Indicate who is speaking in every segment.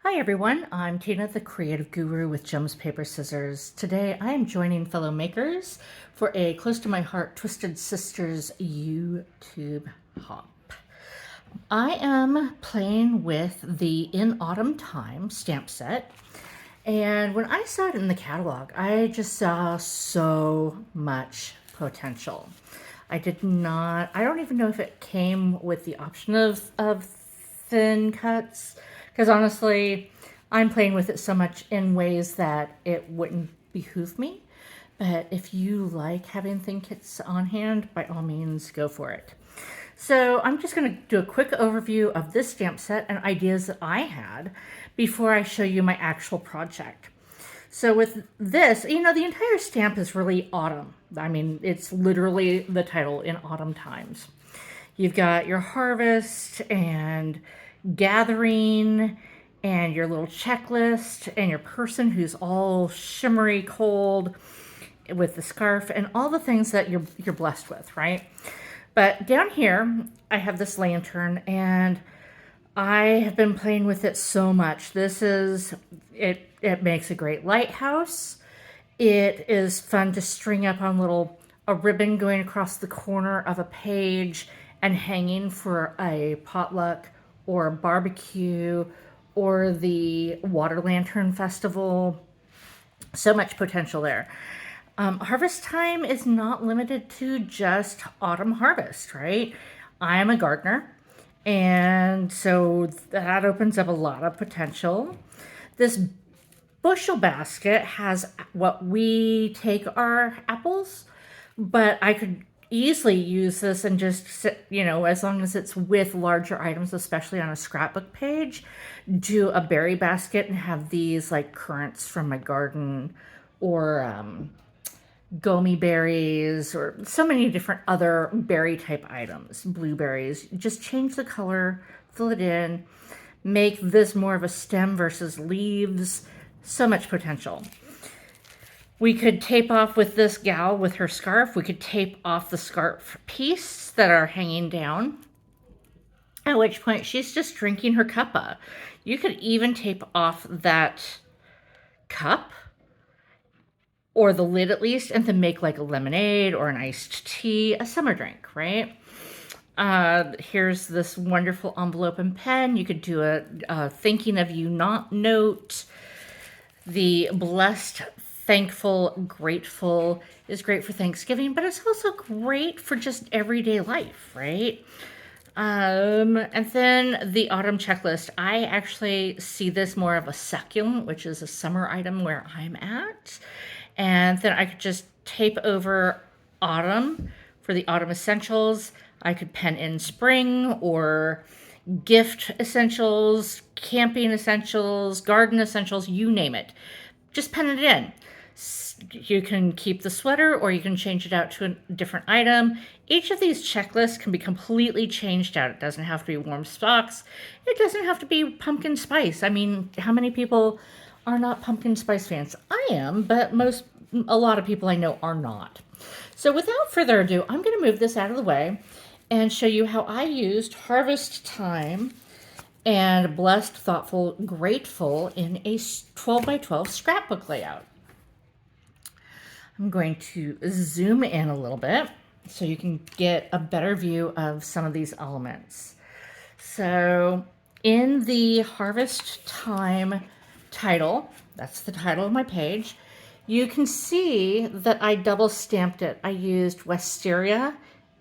Speaker 1: Hi everyone, I'm Tina, the creative guru with Gems, Paper, Scissors. Today I am joining fellow makers for a close to my heart Twisted Sisters YouTube hop. I am playing with the In Autumn Time stamp set, and when I saw it in the catalog, I just saw so much potential. I don't even know if it came with the option of thin cuts, because honestly, I'm playing with it so much in ways that it wouldn't behoove me. But if you like having thin kits on hand, by all means, go for it. So I'm just going to do a quick overview of this stamp set and ideas that I had before I show you my actual project. So with this, the entire stamp is really autumn. I mean, it's literally the title, In Autumn Times. You've got your harvest and gathering and your little checklist and your person who's all shimmery cold with the scarf and all the things that you're blessed with, right? But down here, I have this lantern and I have been playing with it so much. It makes a great lighthouse. It is fun to string up on a ribbon going across the corner of a page and hanging for a potluck or a barbecue or the water lantern festival. So much potential there. Harvest time is not limited to just autumn harvest, right? I'm a gardener, and so that opens up a lot of potential. This bushel basket has what we take our apples, but I could easily use this and just sit, as long as it's with larger items, especially on a scrapbook page, do a berry basket and have these like currants from my garden or gomi berries or so many different other berry type items, blueberries. Just change the color, fill it in, make this more of a stem versus leaves. So much potential. We could tape off with this gal with her scarf. We could tape off the scarf piece that are hanging down, at which point she's just drinking her cuppa. You could even tape off that cup or the lid at least, and then make like a lemonade or an iced tea, a summer drink, right? Here's this wonderful envelope and pen. You could do a thinking of you not note. The blessed, thankful, grateful is great for Thanksgiving, but it's also great for just everyday life, right? And then the autumn checklist. I actually see this more of a succulent, which is a summer item where I'm at. And then I could just tape over autumn for the autumn essentials. I could pen in spring or gift essentials, camping essentials, garden essentials, you name it. Just pen it in. You can keep the sweater or you can change it out to a different item. Each of these checklists can be completely changed out. It doesn't have to be warm socks. It doesn't have to be pumpkin spice. I mean, how many people are not pumpkin spice fans? I am, but a lot of people I know are not. So without further ado, I'm going to move this out of the way and show you how I used harvest time and blessed, thoughtful, grateful in a 12 by 12 scrapbook layout. I'm going to zoom in a little bit so you can get a better view of some of these elements. So in the harvest time title, that's the title of my page, you can see that I double stamped it. I used Wisteria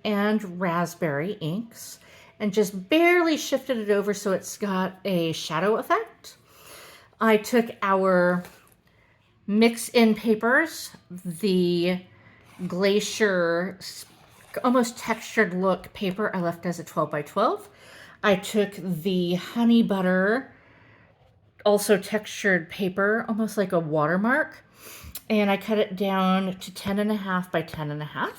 Speaker 1: and raspberry inks and just barely shifted it over so it's got a shadow effect. I took our mix-in papers, the Glacier almost textured look paper I left as a 12 by 12. I took the honey butter, also textured paper, almost like a watermark, and I cut it down to 10.5 by 10.5.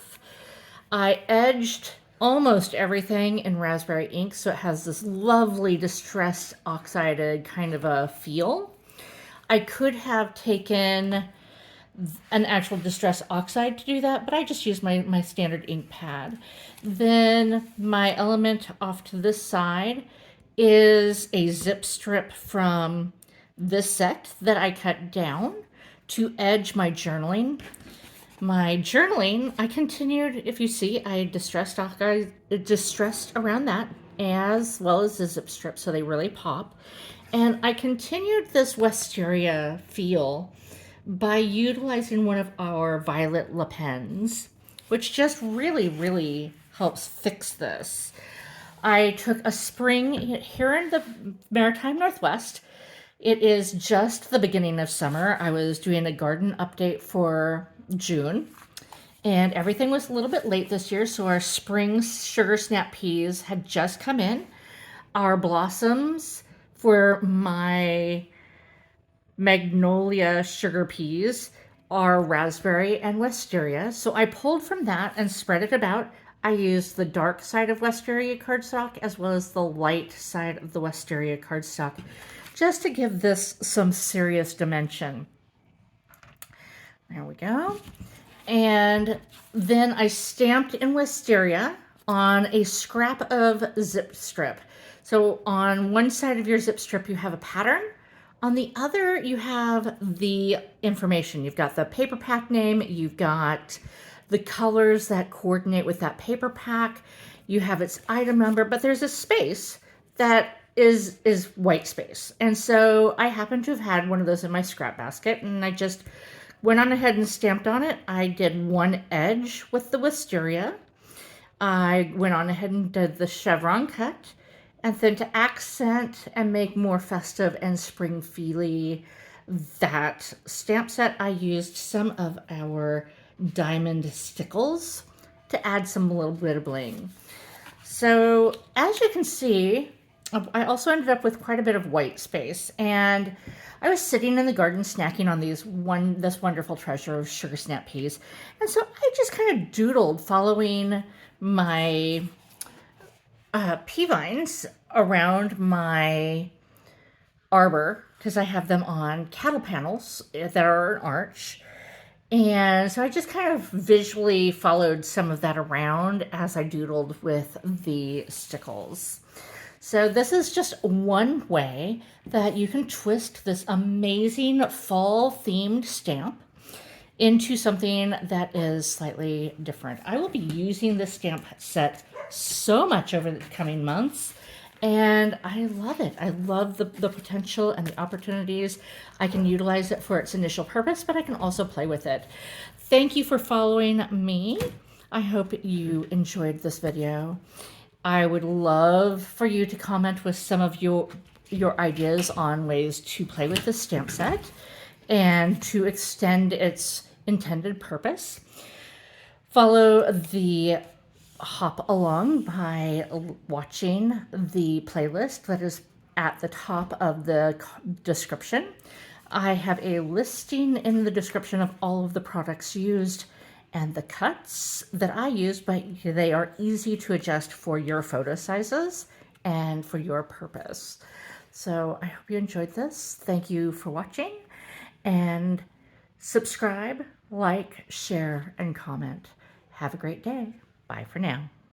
Speaker 1: I edged almost everything in raspberry ink, so it has this lovely distressed oxided kind of a feel. I could have taken an actual distress oxide to do that, but I just used my standard ink pad. Then my element off to this side is a zip strip from this set that I cut down to edge my journaling. My journaling, I continued, if you see, I distressed around that as well as the zip strip so they really pop. And I continued this Wisteria feel by utilizing one of our violet LePens, which just really, really helps fix this. I took a spring here in the Maritime Northwest. It is just the beginning of summer. I was doing a garden update for June, and everything was a little bit late this year, so our spring sugar snap peas had just come in. Our blossoms for my magnolia sugar peas are raspberry and wisteria. So I pulled from that and spread it about. I used the dark side of wisteria cardstock as well as the light side of the wisteria cardstock just to give this some serious dimension. There we go. And then I stamped in wisteria on a scrap of zip strip. So on one side of your zip strip, you have a pattern. On the other, you have the information. You've got the paper pack name, you've got the colors that coordinate with that paper pack, you have its item number, but there's a space that is white space. And so I happen to have had one of those in my scrap basket, and I just went on ahead and stamped on it. I did one edge with the wisteria. I went on ahead and did the chevron cut. And then to accent and make more festive and spring feely that stamp set, I used some of our Diamond Stickles to add some little bit of bling. So as you can see, I also ended up with quite a bit of white space, and I was sitting in the garden snacking on this wonderful treasure of sugar snap peas. And so I just kind of doodled following my pea vines around my arbor because I have them on cattle panels that are an arch. And so I just kind of visually followed some of that around as I doodled with the stickles. So this is just one way that you can twist this amazing fall themed stamp into something that is slightly different. I will be using this stamp set so much over the coming months, and I love it. I love the potential and the opportunities. I can utilize it for its initial purpose, but I can also play with it. Thank you for following me. I hope you enjoyed this video. I would love for you to comment with some of your ideas on ways to play with this stamp set and to extend its intended purpose. Follow the hop along by watching the playlist that is at the top of the description. I have a listing in the description of all of the products used and the cuts that I use, but they are easy to adjust for your photo sizes and for your purpose. So I hope you enjoyed this. Thank you for watching, and subscribe, like, share, and comment. Have a great day. Bye for now.